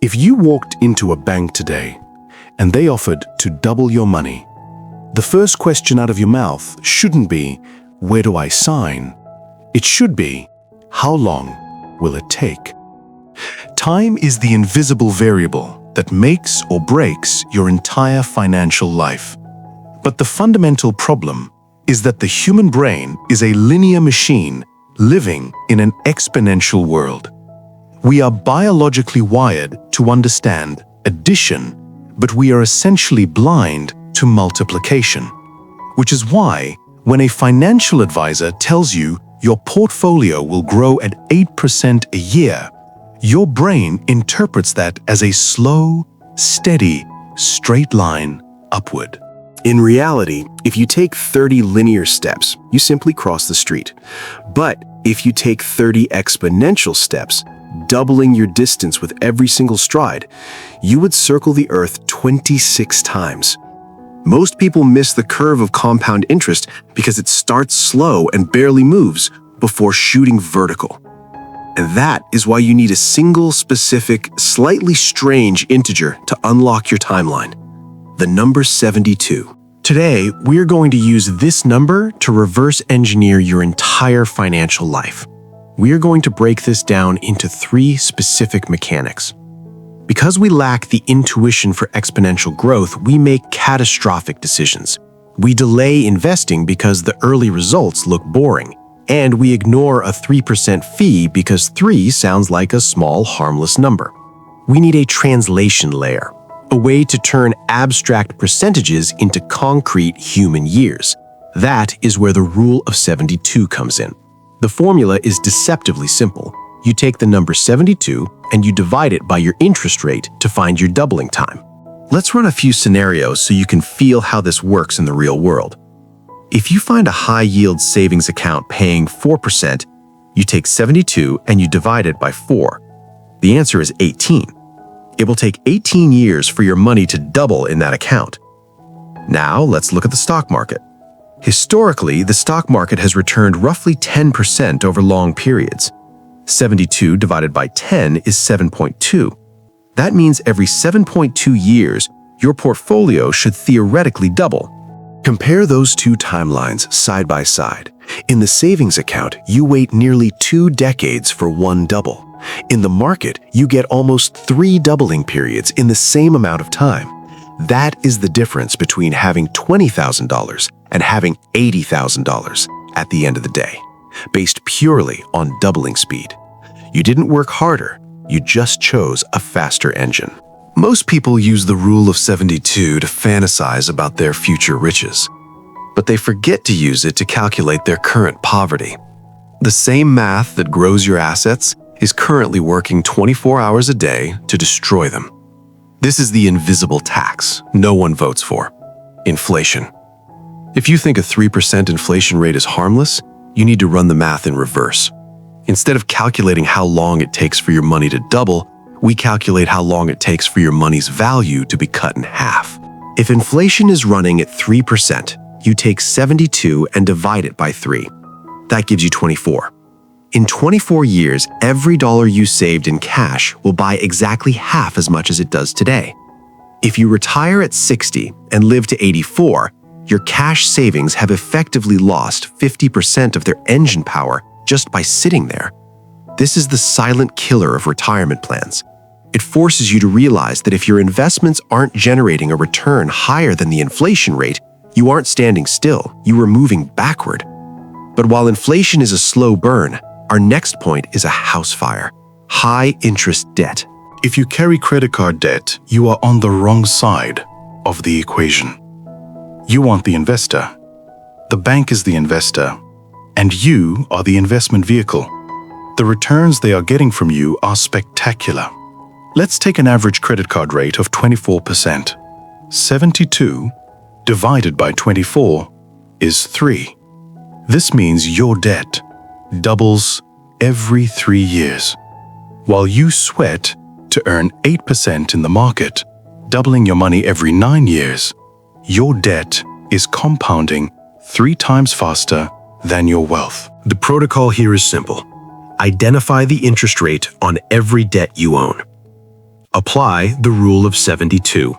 If you walked into a bank today and they offered to double your money, the first question out of your mouth shouldn't be, "Where do I sign?" It should be, "How long will it take?" Time is the invisible variable that makes or breaks your entire financial life. But the fundamental problem is that the human brain is a linear machine living in an exponential world. We are biologically wired to understand addition, but we are essentially blind to multiplication. Which is why, when a financial advisor tells you your portfolio will grow at 8% a year, your brain interprets that as a slow, steady, straight line upward. In reality, if you take 30 linear steps, you simply cross the street. But if you take 30 exponential steps, doubling your distance with every single stride, you would circle the earth 26 times. Most people miss the curve of compound interest because it starts slow and barely moves before shooting vertical. And that is why you need a single, specific, slightly strange integer to unlock your timeline: the number 72. Today, we're going to use this number to reverse engineer your entire financial life. We are going to break this down into 3 specific mechanics. Because we lack the intuition for exponential growth, we make catastrophic decisions. We delay investing because the early results look boring. And we ignore a 3% fee because 3 sounds like a small, harmless number. We need a translation layer, a way to turn abstract percentages into concrete human years. That is where the rule of 72 comes in. The formula is deceptively simple. You take the number 72 and you divide it by your interest rate to find your doubling time. Let's run a few scenarios so you can feel how this works in the real world. If you find a high-yield savings account paying 4%, you take 72 and you divide it by 4. The answer is 18. It will take 18 years for your money to double in that account. Now, let's look at the stock market. Historically, the stock market has returned roughly 10% over long periods. 72 divided by 10 is 7.2. That means every 7.2 years, your portfolio should theoretically double. Compare those 2 timelines side by side. In the savings account, you wait nearly 2 decades for one double. In the market, you get almost 3 doubling periods in the same amount of time. That is the difference between having $20,000 and having $80,000 at the end of the day, based purely on doubling speed. You didn't work harder, you just chose a faster engine. Most people use the rule of 72 to fantasize about their future riches, but they forget to use it to calculate their current poverty. The same math that grows your assets is currently working 24 hours a day to destroy them. This is the invisible tax no one votes for: inflation. If you think a 3% inflation rate is harmless, you need to run the math in reverse. Instead of calculating how long it takes for your money to double, we calculate how long it takes for your money's value to be cut in half. If inflation is running at 3%, you take 72 and divide it by 3. That gives you 24. In 24 years, every dollar you saved in cash will buy exactly half as much as it does today. If you retire at 60 and live to 84, your cash savings have effectively lost 50% of their engine power just by sitting there. This is the silent killer of retirement plans. It forces you to realize that if your investments aren't generating a return higher than the inflation rate, you aren't standing still, you are moving backward. But while inflation is a slow burn, our next point is a house fire: high-interest debt. If you carry credit card debt, you are on the wrong side of the equation. You aren't the investor. The bank is the investor, and you are the investment vehicle. The returns they are getting from you are spectacular. Let's take an average credit card rate of 24%. 72 divided by 24 is 3. This means your debt doubles every 3 years. While you sweat to earn 8% in the market, doubling your money every 9 years, your debt is compounding 3 times faster than your wealth. The protocol here is simple. Identify the interest rate on every debt you own. Apply the rule of 72.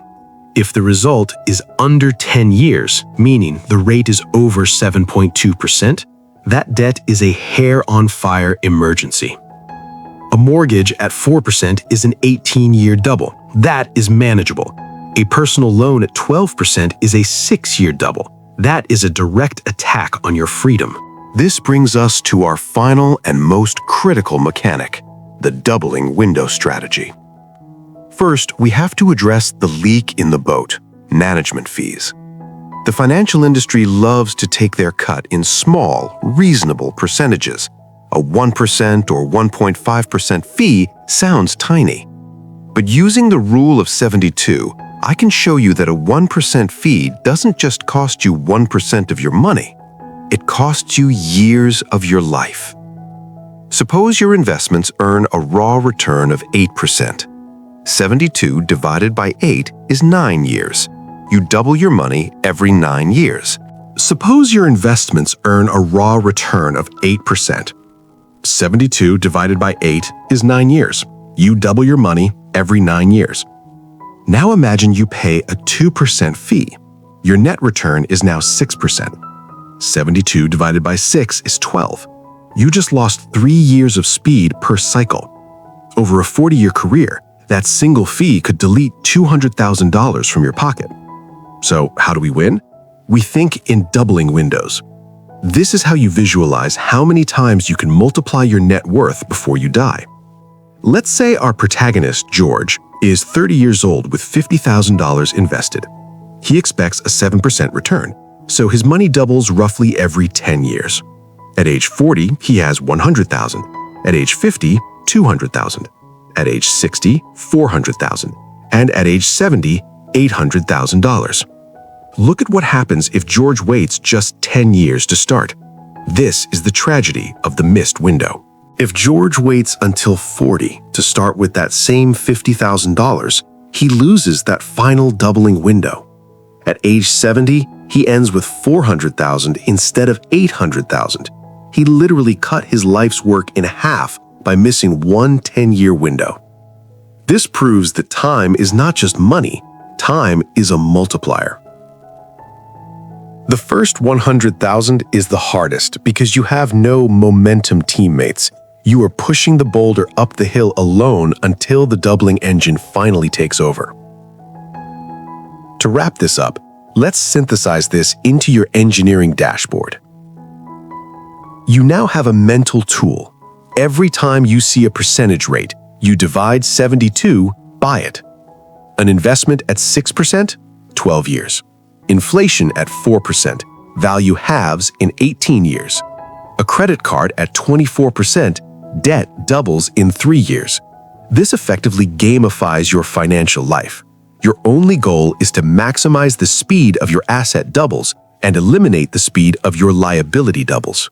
If the result is under 10 years, meaning the rate is over 7.2%, that debt is a hair-on-fire emergency. A mortgage at 4% is an 18-year double. That is manageable. A personal loan at 12% is a 6-year double. That is a direct attack on your freedom. This brings us to our final and most critical mechanic, the doubling window strategy. First, we have to address the leak in the boat, management fees. The financial industry loves to take their cut in small, reasonable percentages. A 1% or 1.5% fee sounds tiny. But using the rule of 72, I can show you that a 1% fee doesn't just cost you 1% of your money. It costs you years of your life. Suppose your investments earn a raw return of 8%. 72 divided by 8 is 9 years. You double your money every 9 years. Suppose your investments earn a raw return of 8%. 72 divided by 8 is 9 years. You double your money every 9 years. Now imagine you pay a 2% fee. Your net return is now 6%. 72 divided by 6 is 12. You just lost 3 years of speed per cycle. Over a 40-year career, that single fee could delete $200,000 from your pocket. So how do we win? We think in doubling windows. This is how you visualize how many times you can multiply your net worth before you die. Let's say our protagonist, George, is 30 years old with $50,000 invested. He expects a 7% return, so his money doubles roughly every 10 years. At age 40, he has $100,000. At age 50, $200,000. At age 60, $400,000. And at age 70, $800,000. Look at what happens if George waits just 10 years to start. This is the tragedy of the missed window. If George waits until 40 to start with that same $50,000, he loses that final doubling window. At age 70, he ends with $400,000 instead of $800,000. He literally cut his life's work in half by missing one 10-year window. This proves that time is not just money, time is a multiplier. The first 100,000 is the hardest because you have no momentum teammates. You are pushing the boulder up the hill alone until the doubling engine finally takes over. To wrap this up, let's synthesize this into your engineering dashboard. You now have a mental tool. Every time you see a percentage rate, you divide 72 by it. An investment at 6%, 12 years. Inflation at 4%, value halves in 18 years. A credit card at 24%, debt doubles in 3 years. This effectively gamifies your financial life. Your only goal is to maximize the speed of your asset doubles and eliminate the speed of your liability doubles.